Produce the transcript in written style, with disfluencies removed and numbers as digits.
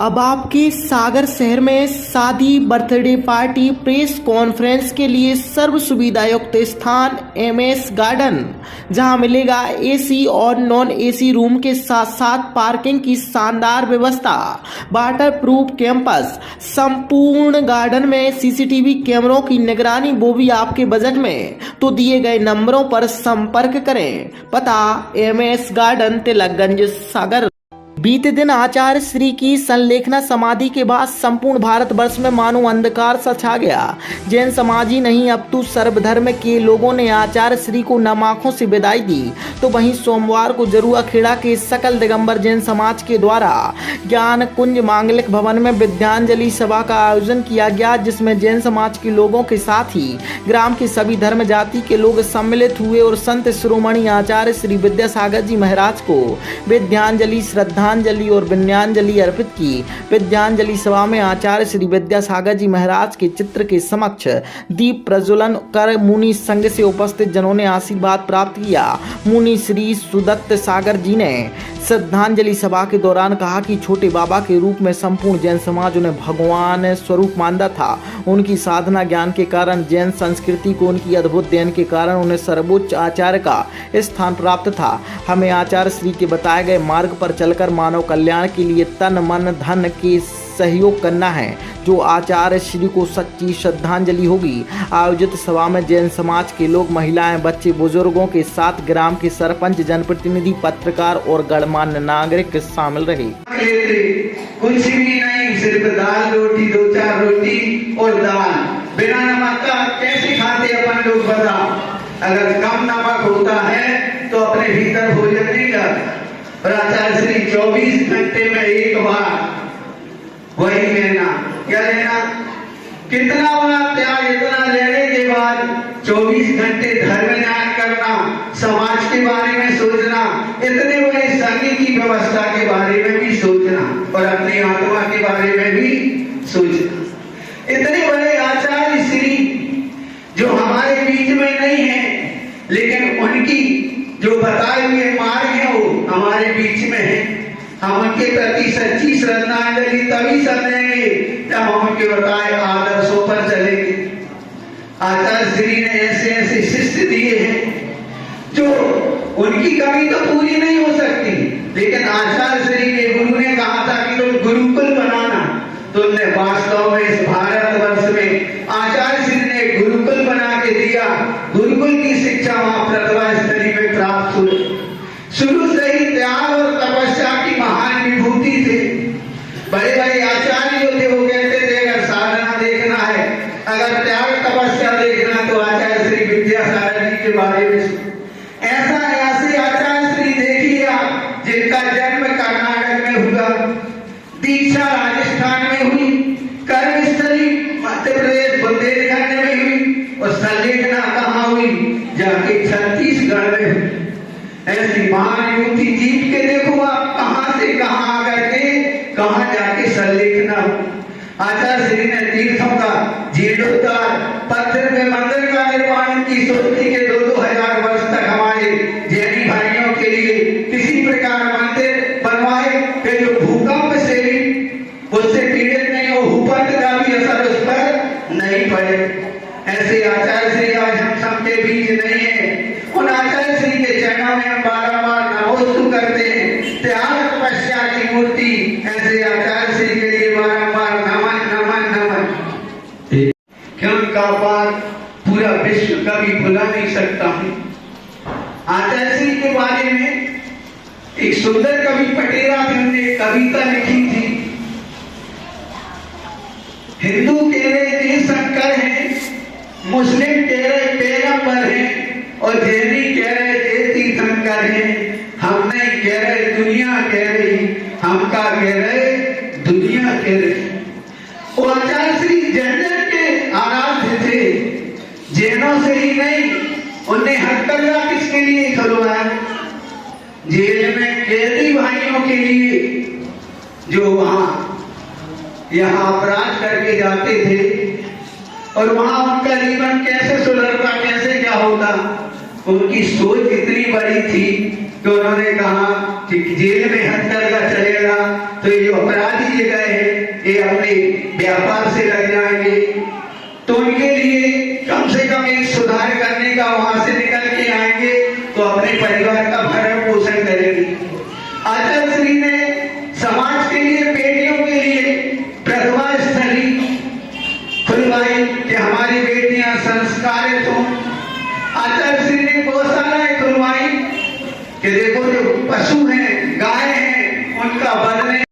अब आपके सागर शहर में शादी, बर्थडे पार्टी, प्रेस कॉन्फ्रेंस के लिए सर्व सुविधा युक्त स्थान एमएस गार्डन, जहां मिलेगा एसी और नॉन एसी रूम के साथ साथ पार्किंग की शानदार व्यवस्था, वाटर प्रूफ कैंपस, संपूर्ण गार्डन में सीसीटीवी कैमरों की निगरानी, वो भी आपके बजट में। तो दिए गए नंबरों पर संपर्क करें। पता एमएस गार्डन, तिलकगंज, सागर। बीते दिन आचार्य श्री की संलेखना समाधि के बाद संपूर्ण भारतवर्ष में मानो अंधकार सा छा गया। जैन समाज ही नहीं, अब तो सर्वधर्म के लोगों ने आचार्य श्री को नम आंखों से विदाई दी। तो वहीं सोमवार को जरुआ खेड़ा के सकल दिगंबर जैन समाज के द्वारा ज्ञान कुंज मांगलिक भवन में विद्यांजलि सभा का आयोजन किया गया, जिसमें जैन समाज के लोगों के साथ ही ग्राम के सभी धर्म जाति के लोग सम्मिलित हुए और संत शिरोमणि आचार्य श्री विद्यासागर जी महाराज को विद्यांजलि, श्रद्धांजलि और विनयान्जलि अर्पित की। विद्यांजलि सभा में आचार्य श्री विद्यासागर जी महाराज के चित्र के समक्ष दीप प्रज्वलन कर मुनि संघ से उपस्थित जनों ने आशीर्वाद प्राप्त किया। मुनि श्री सुदत्त सागर जी ने श्रद्धांजलि सभा के दौरान कहा कि छोटे बाबा के रूप में संपूर्ण जैन समाज उन्हें भगवान स्वरूप मानता था। उनकी साधना ज्ञान के कारण, जैन संस्कृति को उनकी अद्भुत देन के कारण उन्हें सर्वोच्च आचार्य का स्थान प्राप्त था। हमें आचार्य श्री के बताए गए मार्ग पर चलकर मानव कल्याण के लिए तन मन धन के सहयोग करना है, जो आचार्य श्री को सच्ची श्रद्धांजलि होगी। आयोजित सभा में जैन समाज के लोग, महिलाएं, बच्चे, बुजुर्गों के साथ ग्राम के सरपंच, जनप्रतिनिधि, पत्रकार और गणमान्य नागरिक शामिल रहे। कुछ भी नहीं, सिर्फ दाल रोटी, 2-4 रोटी और दाल, बिना नमक का कैसे खाते अपन लोग बताओ। अगर कम नमक होता है तो अपने भीतर भोजन नहीं जाता। और आचार्य श्री 24 घंटे में एक बार वही लेना, क्या लेना, कितना बड़ा त्याग, इतना लेने के बाद 24 घंटे धर्म ज्ञान करना, समाज के बारे में सोचना, इतने बड़े संघ की व्यवस्था के बारे में भी सोचना और अपनी आत्मा के बारे में भी सोचना। इतने बड़े आचार्य श्री जो हमारे बीच में नहीं है, लेकिन उनकी जो बताए हुए मार्ग है वो हमारे बीच में है। हम उनके प्रति सच्ची श्रद्धांजलि तभी समझेंगे जब हम उनके बताए आदर्शों पर चलेंगे। आचार्य श्री ने ऐसे ऐसे शिष्य दिए हैं जो उनकी कमी तो पूरी नहीं हो सकती, लेकिन आचार्य श्री के गुरु ने कहा था कि तुम गुरुकुल बनाना, तो उन्होंने वास्तव में इस भारतवर्ष में आचार्य श्री ने गुरुकुल बना के दिया। गुरुकुल की शिक्षा वहां प्रतिभा स्थली में प्राप्त हुई। शुरू से ही त्याग और तपस्या की महान विभूति थे। बड़े बड़े आचार्य जो थे वो कहते थे अगर साधना देखना है, अगर त्याग तपस्या देखना तो आचार्य श्री विद्यासागर जी के बारे में ऐसे आचार्य श्री देखिए आप, जिनका जन्म कर्नाटक में हुआ, दीक्षा राजस्थान में हुई, कर्मस्थली मध्य प्रदेश बुंदेलखंड में हुई और संलेखना कहाँ हुई, जाके छत्तीसगढ़ में हुई। ऐसी महान युवती जीत के देखो आप, कहां से कहां आकर के कहां जाके संलेखना। आचार्य श्री ने तीर्थों का जीर्णोद्धार, पत्थर में मंदिर का निर्माण की सोचती के 2-2 हजार वर्ष तक हमारे जैनी भाइयों के लिए किसी प्रकार मंदिर बनवाए। फिर जो भूकंप से भी उससे पीड़ित नहीं हो, भूकंप का भी असर उस पर नहीं पड़े। ऐसे आचार्य श्री आज हम सबके बीच नहीं है। उन आचार्य श्री के चरणों में हम बारंबार नमोस्तु करते हैं। त्याग तपस्या की मूर्ति ऐसे आचार्य श्री के लिए बारंबार नमन नमन नमन। क्यों का बात पूरा विश्व कभी भुला नहीं सकता हूँ। आचार्य श्री के बारे में एक सुंदर कवि पटेरा थे, उन्होंने कविता लिखी थी। हिंदू कह रहे तीर्थंकर हैं, मुस्लिम कह रहे पैगंबर हैं और जैनी कह रहे तीर्थंकर हैं। हम नहीं कह रहे, दुनिया कह रही, हम का कह रहे, दुनिया कह रही। वो आचार्य श्री जैन के आराध्य थे, जैनों से ही नहीं। उन्हें हथकंडा किसके लिए खुलवाया? जेल में कैदी भाइयों के लिए, जो वहां यहाँ अपराध करके जाते थे और वहां उनका जीवन कैसे सुधरता, कैसे क्या होता। उनकी सोच इतनी बड़ी थी कि उन्होंने कहा जेल में हथकरघा चलेगा तो ये जो अपराधी ये गए हैं ये अपने व्यापार से लग जाएंगे, तो उनके लिए कम से कम एक सुधार करने का, वहां से निकल के आएंगे तो अपने परिवार का भरण पोषण करेंगे। आचार्य श्री ने समाज के लिए, बेटियों के लिए प्रतिभा स्थली खुलवाई कि हमारी बेटियां संस्कारित हों। आचार्य श्री ने गौशालाएं खुलवाई कि देखो जो पशु हैं, गाय हैं, उनका बदले